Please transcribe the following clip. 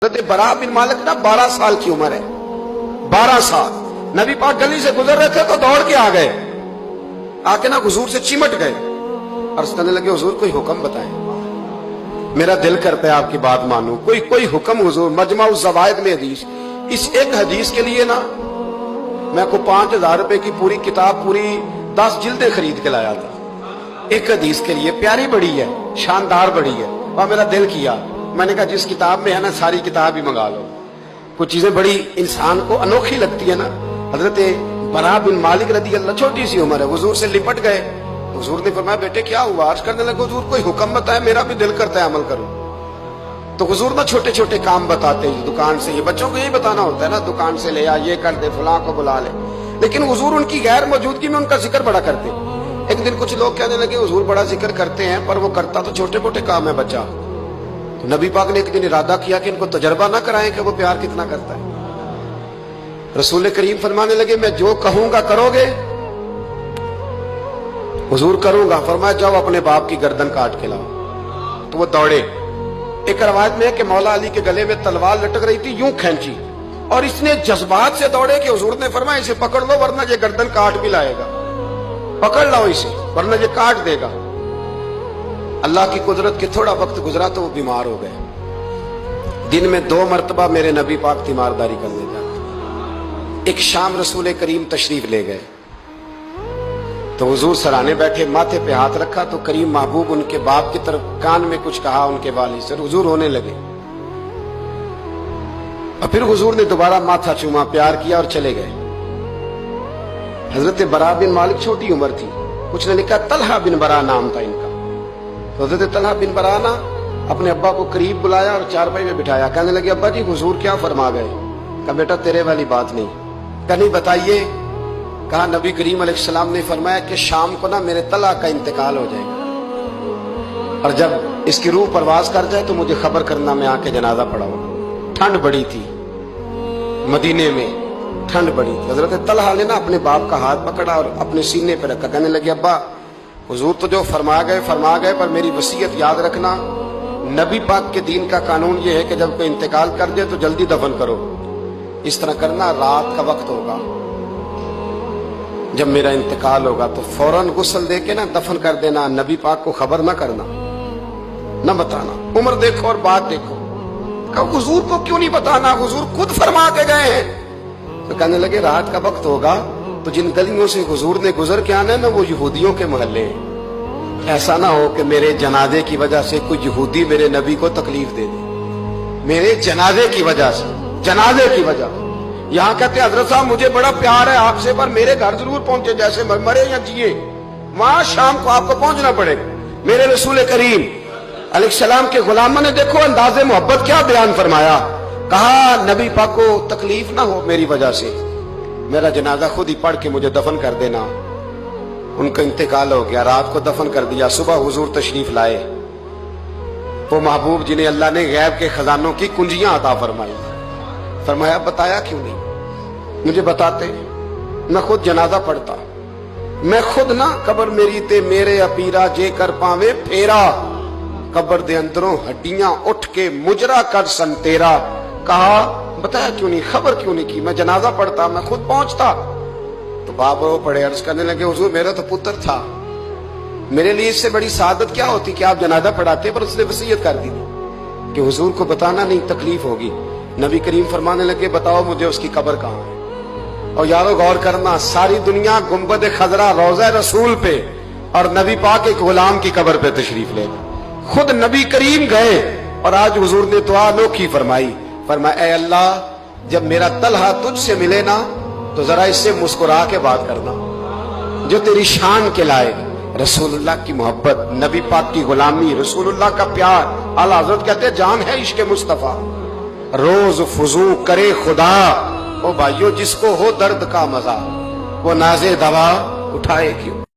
حضرت برا بن مالک نا 12 سال کی عمر ہے، 12 سال نبی پاک گلی سے گزر رہے تھے تو دوڑ کے آ گئے، آ کے نا حضور سے چمٹ گئے، عرض کرنے لگے حضور کوئی حکم بتائیں، میرا دل کرتا ہے آپ کی بات مانوں، کوئی حکم حضور۔ مجمع الزوائد میں حدیث، اس ایک حدیث کے لیے نا میں کو 5000 روپے کی پوری کتاب، پوری 10 جلدیں خرید کے لایا تھا، ایک حدیث کے لیے۔ پیاری بڑی ہے، شاندار بڑی ہے، اور میرا دل کیا، میں نے کہا جس کتاب میں ہے نا ساری کتاب ہی منگا لو۔ کچھ چیزیں بڑی انسان کو انوکھی لگتی ہے نا۔ حضرت برا بن مالک رضی اللہ، چھوٹی سی عمر ہے، حضور سے لپٹ گئے، حضور نے فرمایا بیٹے کیا ہوا؟ عرض کرنے لگے حضور کوئی حکم بتائے، میرا بھی دل کرتا ہے عمل کروں۔ تو حضور نا چھوٹے چھوٹے کام بتاتے ہیں، دکان سے، یہ بچوں کو یہی بتانا ہوتا ہے نا، دکان سے لے آ، یہ کر دے، فلاں کو بلا لے، لیکن حضور ان کی غیر موجودگی میں ان کا ذکر بڑا کرتے۔ ایک دن کچھ لوگ کہنے لگے حضور بڑا ذکر کرتے ہیں پر وہ کرتا تو چھوٹے موٹے کام ہے بچہ۔ تو نبی پاک نے ایک دن ارادہ کیا کہ ان کو تجربہ نہ کرائیں کہ وہ پیار کتنا کرتا ہے۔ رسول کریم فرمانے لگے میں جو کہوں گا کرو گے؟ حضور کروں گا۔ فرمایا جاؤ اپنے باپ کی گردن کاٹ کے لاؤ۔ تو وہ دوڑے۔ ایک روایت میں ہے کہ مولا علی کے گلے میں تلوار لٹک رہی تھی، یوں کھینچی، اور اس نے جذبات سے دوڑے کہ حضور نے فرمایا اسے پکڑ لو ورنہ یہ گردن کاٹ بھی لائے گا، پکڑ لاؤ اسے ورنہ یہ کاٹ دے گا۔ اللہ کی قدرت کے تھوڑا وقت گزرا تو وہ بیمار ہو گئے۔ دن میں 2 مرتبہ میرے نبی پاک تیمارداری کرنے جاتے۔ ایک شام رسول کریم تشریف لے گئے تو حضور سرانے بیٹھے، ماتھے پہ ہاتھ رکھا تو کریم محبوب ان کے باپ کی طرف کان میں کچھ کہا ان کے والد سے، حضور ہونے لگے، اور پھر حضور نے دوبارہ ماتھا چوما، پیار کیا اور چلے گئے۔ حضرت برا بن مالک چھوٹی عمر تھی، کچھ نے لکھا طلحہ بن برا نام تھا ان کا۔ تو حضرت طلحہ بن برا نا اپنے ابا کو قریب بلایا اور چارپائی میں بٹھایا، کہنے لگے ابا جی حضور کیا فرما گئے؟ کہا بیٹا تیرے والی بات نہیں۔ کہا نہیں بتائیے۔ کہا نبی کریم علیہ السلام نے فرمایا کہ شام کو نا میرے طلحہ کا انتقال ہو جائے گا، اور جب اس کی روح پرواز کر جائے تو مجھے خبر کرنا، میں آ کے جنازہ پڑھاؤں۔ ٹھنڈ بڑی تھی مدینے میں، ٹھنڈ بڑی تھی۔ حضرت طلحہ نے نا اپنے باپ کا ہاتھ پکڑا اور اپنے سینے پہ رکھا، کہنے لگے ابا حضور تو جو فرما گئے پر میری وصیت یاد رکھنا، نبی پاک کے دین کا قانون یہ ہے کہ جب کوئی انتقال کر دے تو جلدی دفن کرو، اس طرح کرنا رات کا وقت ہوگا، جب میرا انتقال ہوگا تو فوراً غسل دے کے نا دفن کر دینا، نبی پاک کو خبر نہ کرنا، نہ بتانا۔ عمر دیکھو اور بات دیکھو۔ کہا حضور کو کیوں نہیں بتانا؟ حضور خود فرما کے گئے ہیں۔ تو کہنے لگے رات کا وقت ہوگا تو جن گلیوں سے حضور نے گزر کے آنا ہے نا وہ یہودیوں کے محلے ہیں، ایسا نہ ہو کہ میرے جنازے کی وجہ سے کوئی یہودی میرے نبی کو تکلیف دے دے، میرے جنازے کی وجہ سے، جنازے کی وجہ۔ یہاں کہتے ہیں حضرت صاحب مجھے بڑا پیار ہے آپ سے پر میرے گھر ضرور پہنچے، جیسے مرے یا جیے وہاں شام کو آپ کو پہنچنا پڑے گا۔ میرے رسول کریم علیہ السلام کے غلاموں نے دیکھو انداز محبت کیا بیان فرمایا، کہا نبی پاک کو تکلیف نہ ہو میری وجہ سے، میرا جنازہ خود ہی پڑھ کے مجھے دفن کر دینا۔ ان کا انتقال ہو گیا، رات کو دفن کر دیا، صبح حضور تشریف لائے، وہ محبوب جنہیں اللہ نے غیب کے خزانوں کی کنجیاں عطا فرمائی۔ فرمایا بتایا کیوں نہیں؟ مجھے بتاتے میں خود جنازہ پڑھتا، میں خود نہ قبر میری تے میرے اپیرا جے کر پاوے پھیرا، قبر دے اندروں ہڈیاں اٹھ کے مجرا کر سن تیرا۔ کہا بتایا کیوں نہیں، خبر کیوں نہیں کی؟ میں جنازہ پڑھتا، میں خود پہنچتا۔ تو باپ رو پڑے، عرض کرنے لگے حضور میرا تو پتر تھا، میرے لیے اس سے بڑی سعادت کیا ہوتی کہ آپ جنازہ پڑھاتے، پر اس نے وصیت کر دی کہ حضور کو بتانا نہیں، تکلیف ہوگی۔ نبی کریم فرمانے لگے بتاؤ مجھے اس کی قبر کہاں ہے؟ اور یارو غور کرنا، ساری دنیا گنبد خضرا روضہ رسول پہ اور نبی پاک ایک غلام کی قبر پہ تشریف لے گئے، خود نبی کریم گئے، اور آج حضور نے دعا انوکھی فرمائی، فرمایا اے اللہ جب میرا طلحہ تجھ سے ملے نا تو ذرا اس سے مسکرا کے بات کرنا جو تیری شان کے لائے۔ رسول اللہ کی محبت، نبی پاک کی غلامی، رسول اللہ کا پیار، اعلیٰ حضرت کہتے جان ہے عشق مصطفیٰ، روز فضو کرے خدا، او بھائیو جس کو ہو درد کا مزہ وہ نازے دوا اٹھائے کیوں؟